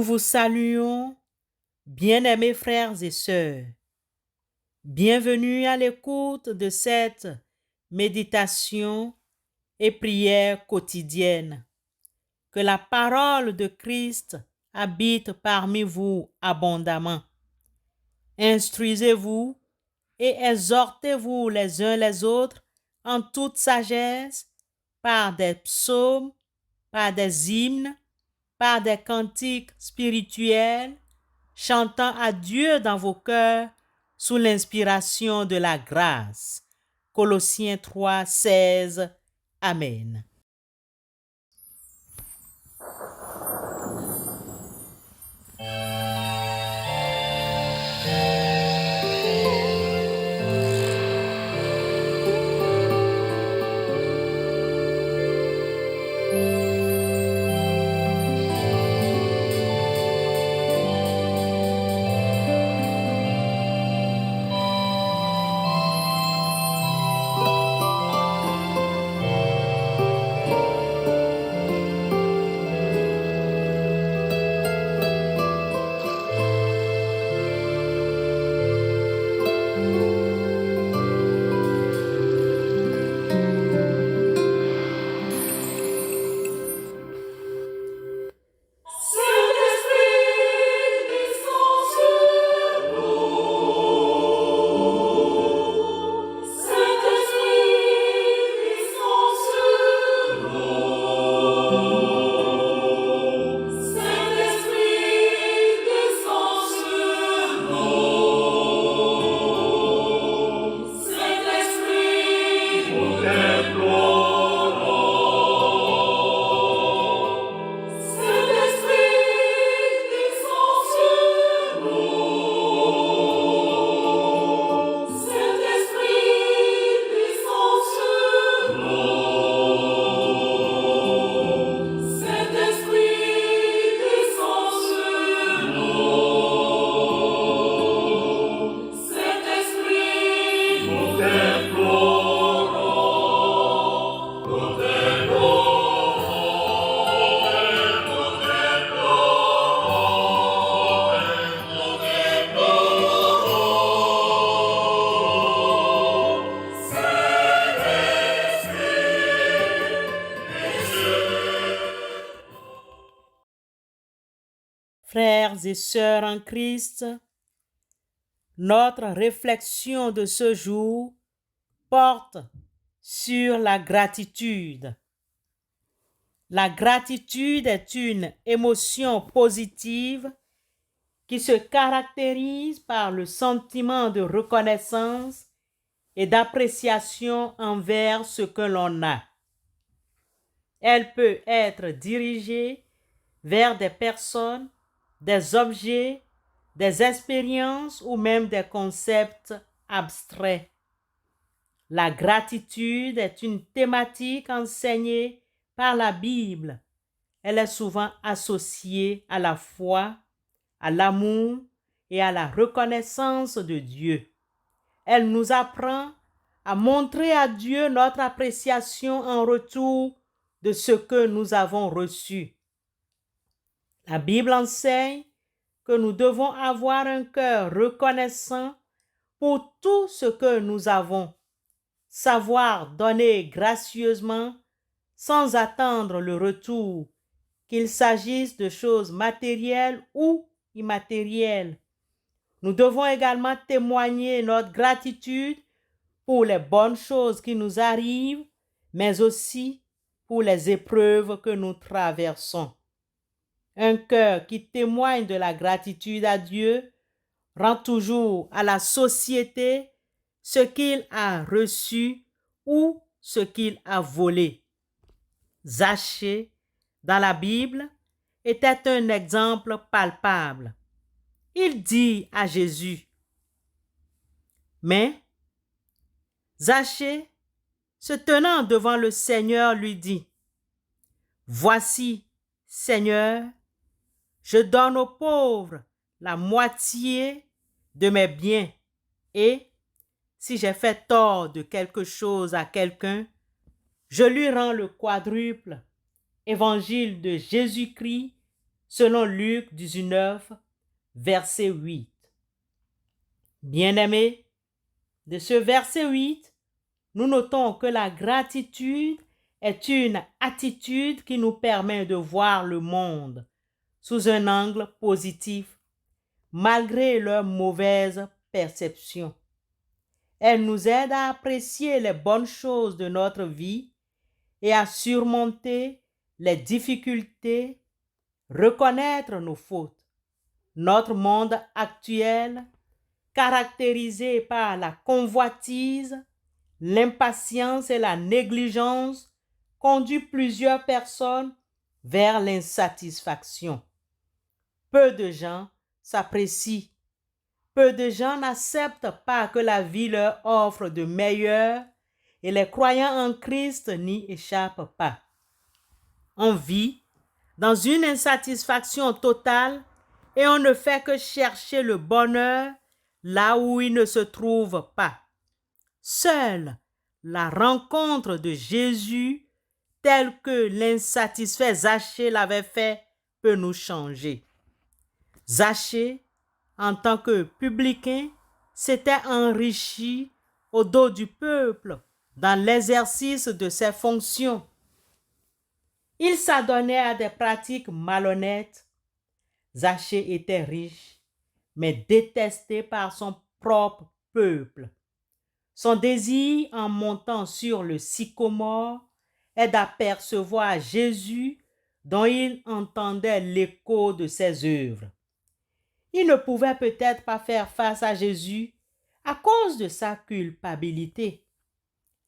vous saluons, bien-aimés frères et sœurs. Bienvenue à l'écoute de cette méditation et prière quotidienne. Que la parole de Christ habite parmi vous abondamment. Instruisez-vous et exhortez-vous les uns les autres en toute sagesse par des psaumes, par des hymnes, par des cantiques spirituels, chantant à Dieu dans vos cœurs sous l'inspiration de la grâce. Colossiens 3, 16. Amen. Frères et sœurs en Christ, notre réflexion de ce jour porte sur la gratitude. La gratitude est une émotion positive qui se caractérise par le sentiment de reconnaissance et d'appréciation envers ce que l'on a. Elle peut être dirigée vers des personnes, des objets, des expériences ou même des concepts abstraits. La gratitude est une thématique enseignée par la Bible. Elle est souvent associée à la foi, à l'amour et à la reconnaissance de Dieu. Elle nous apprend à montrer à Dieu notre appréciation en retour de ce que nous avons reçu. La Bible enseigne que nous devons avoir un cœur reconnaissant pour tout ce que nous avons, savoir donner gracieusement sans attendre le retour, qu'il s'agisse de choses matérielles ou immatérielles. Nous devons également témoigner notre gratitude pour les bonnes choses qui nous arrivent, mais aussi pour les épreuves que nous traversons. Un cœur qui témoigne de la gratitude à Dieu rend toujours à la société ce qu'il a reçu ou ce qu'il a volé. Zachée, dans la Bible, était un exemple palpable. Il dit à Jésus, mais Zachée, se tenant devant le Seigneur, lui dit, « Voici, Seigneur, je donne aux pauvres la moitié de mes biens, et si j'ai fait tort de quelque chose à quelqu'un, je lui rends le quadruple. » Évangile de Jésus-Christ, selon Luc 19, verset 8. Bien-aimés, de ce verset 8, nous notons que la gratitude est une attitude qui nous permet de voir le monde sous un angle positif, malgré leur mauvaise perception. Elle nous aide à apprécier les bonnes choses de notre vie et à surmonter les difficultés, reconnaître nos fautes. Notre monde actuel, caractérisé par la convoitise, l'impatience et la négligence, conduit plusieurs personnes vers l'insatisfaction. Peu de gens s'apprécient. Peu de gens n'acceptent pas que la vie leur offre de meilleur et les croyants en Christ n'y échappent pas. On vit dans une insatisfaction totale et on ne fait que chercher le bonheur là où il ne se trouve pas. Seule la rencontre de Jésus, telle que l'insatisfait Zachée l'avait fait, peut nous changer. Zachée, en tant que publicain, s'était enrichi au dos du peuple dans l'exercice de ses fonctions. Il s'adonnait à des pratiques malhonnêtes. Zachée était riche, mais détesté par son propre peuple. Son désir en montant sur le sycomore est d'apercevoir Jésus dont il entendait l'écho de ses œuvres. Il ne pouvait peut-être pas faire face à Jésus à cause de sa culpabilité.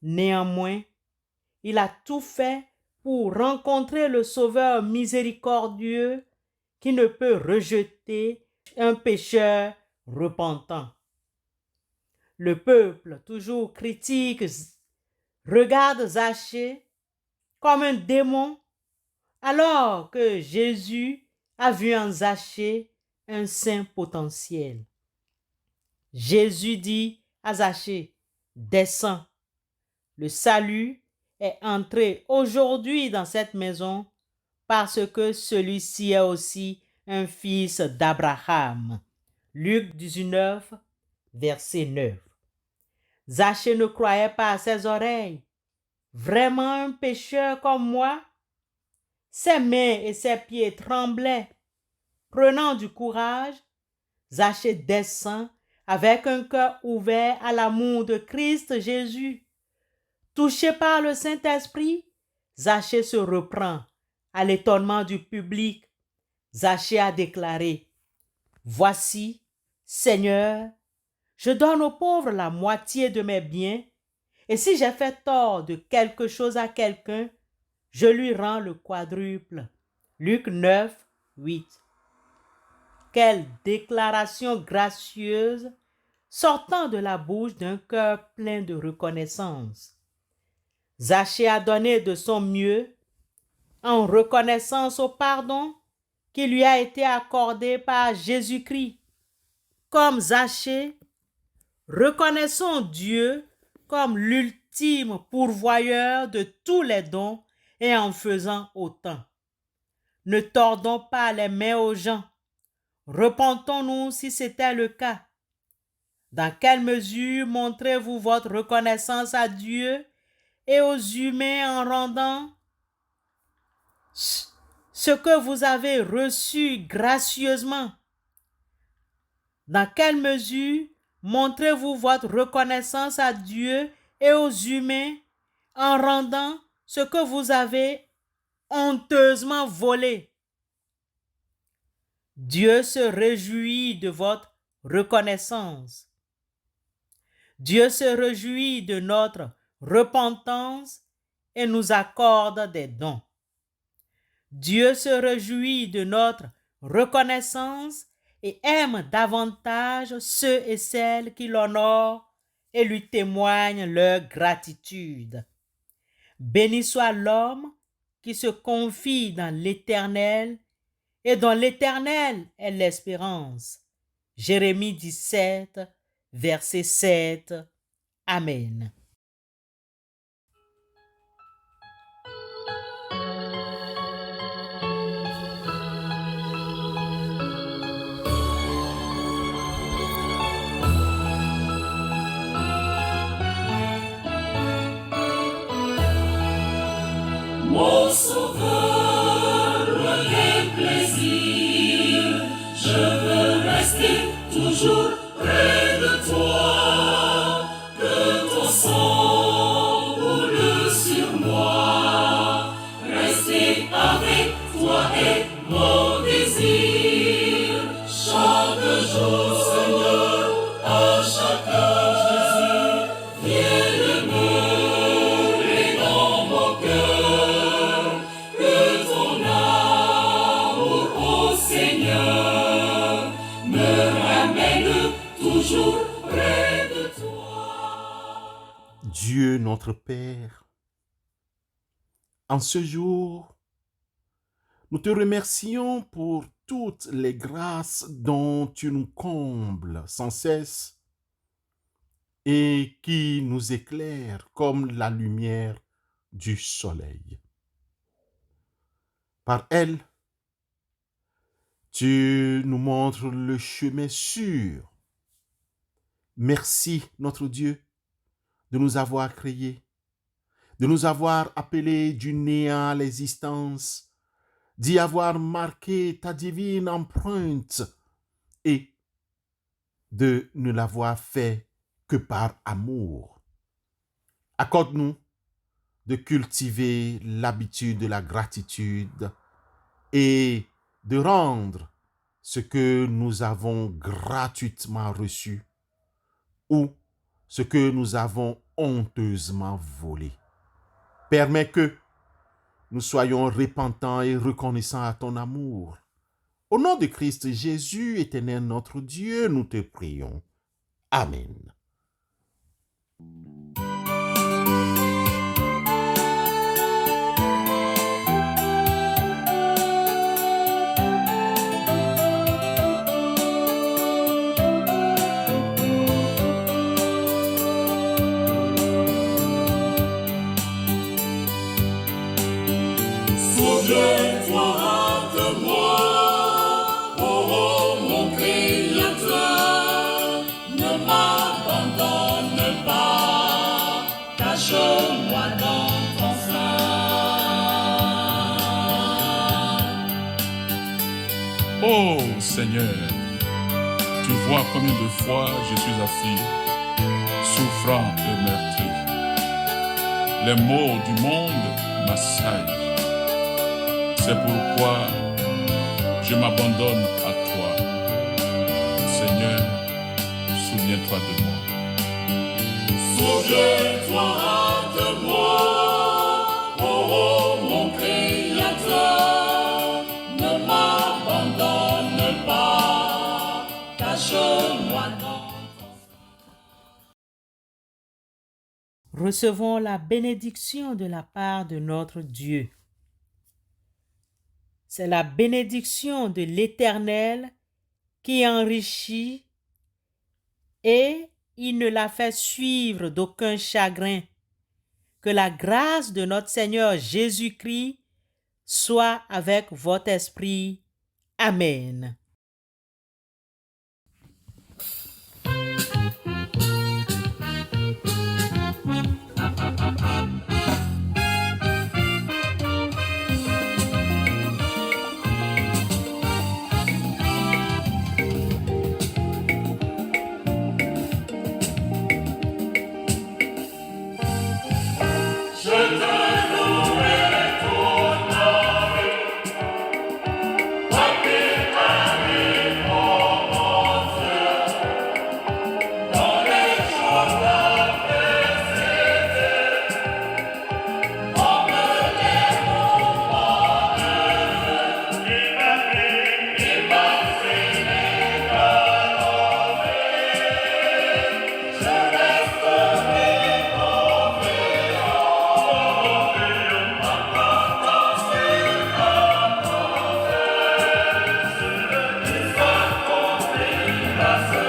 Néanmoins, il a tout fait pour rencontrer le Sauveur miséricordieux qui ne peut rejeter un pécheur repentant. Le peuple, toujours critique, regarde Zachée comme un démon, alors que Jésus a vu en Zachée un saint potentiel. Jésus dit à Zachée, descends. Le salut est entré aujourd'hui dans cette maison parce que celui-ci est aussi un fils d'Abraham. Luc 19, verset 9. Zachée ne croyait pas à ses oreilles. Vraiment un pécheur comme moi? Ses mains et ses pieds tremblaient. Prenant du courage, Zachée descend avec un cœur ouvert à l'amour de Christ Jésus. Touché par le Saint-Esprit, Zachée se reprend. À l'étonnement du public, Zachée a déclaré, « Voici, Seigneur, je donne aux pauvres la moitié de mes biens, et si j'ai fait tort de quelque chose à quelqu'un, je lui rends le quadruple. » Luc 9, 8. Quelle déclaration gracieuse sortant de la bouche d'un cœur plein de reconnaissance. Zachée a donné de son mieux en reconnaissance au pardon qui lui a été accordé par Jésus-Christ. Comme Zachée, reconnaissons Dieu comme l'ultime pourvoyeur de tous les dons et en faisant autant. Ne tordons pas les mains aux gens. Repentons-nous si c'était le cas. Dans quelle mesure montrez-vous votre reconnaissance à Dieu et aux humains en rendant ce que vous avez reçu gracieusement? Dans quelle mesure montrez-vous votre reconnaissance à Dieu et aux humains en rendant ce que vous avez honteusement volé? Dieu se réjouit de votre reconnaissance. Dieu se réjouit de notre repentance et nous accorde des dons. Dieu se réjouit de notre reconnaissance et aime davantage ceux et celles qui l'honorent et lui témoignent leur gratitude. Béni soit l'homme qui se confie dans l'Éternel et dont l'Éternel est l'espérance. Jérémie 17, verset 7. Amen. rester toujours près de toi, que ton sang roule sur moi. Rester avec toi est mon désir. Chaque jour, Seigneur, à chaque heure, Jésus, viens demeurer dans mon cœur. Que ton amour, ô Seigneur, me ramène toujours près de toi. Dieu notre Père, en ce jour, nous te remercions pour toutes les grâces dont tu nous combles sans cesse et qui nous éclairent comme la lumière du soleil. Par elles, tu nous montres le chemin sûr. Merci, notre Dieu, de nous avoir créés, de nous avoir appelés du néant à l'existence, d'y avoir marqué ta divine empreinte et de ne l'avoir fait que par amour. Accorde-nous de cultiver l'habitude de la gratitude et de rendre ce que nous avons gratuitement reçu ou ce que nous avons honteusement volé. Permets que nous soyons repentants et reconnaissants à ton amour. Au nom de Christ Jésus, éternel notre Dieu, nous te prions. Amen. Souviens-toi de moi, oh mon Créateur, ne m'abandonne pas, cache-moi dans ton sein. Oh Seigneur, tu vois combien de fois je suis affligé, souffrant et meurtri. Les maux du monde m'assaillent. C'est pourquoi je m'abandonne à toi. Seigneur, souviens-toi de moi. Souviens-toi de moi, oh mon Créateur, ne m'abandonne pas, cache-moi dans ton sein. Recevons la bénédiction de la part de notre Dieu. C'est la bénédiction de l'Éternel qui enrichit et il ne la fait suivre d'aucun chagrin. Que la grâce de notre Seigneur Jésus-Christ soit avec votre esprit. Amen. Grâce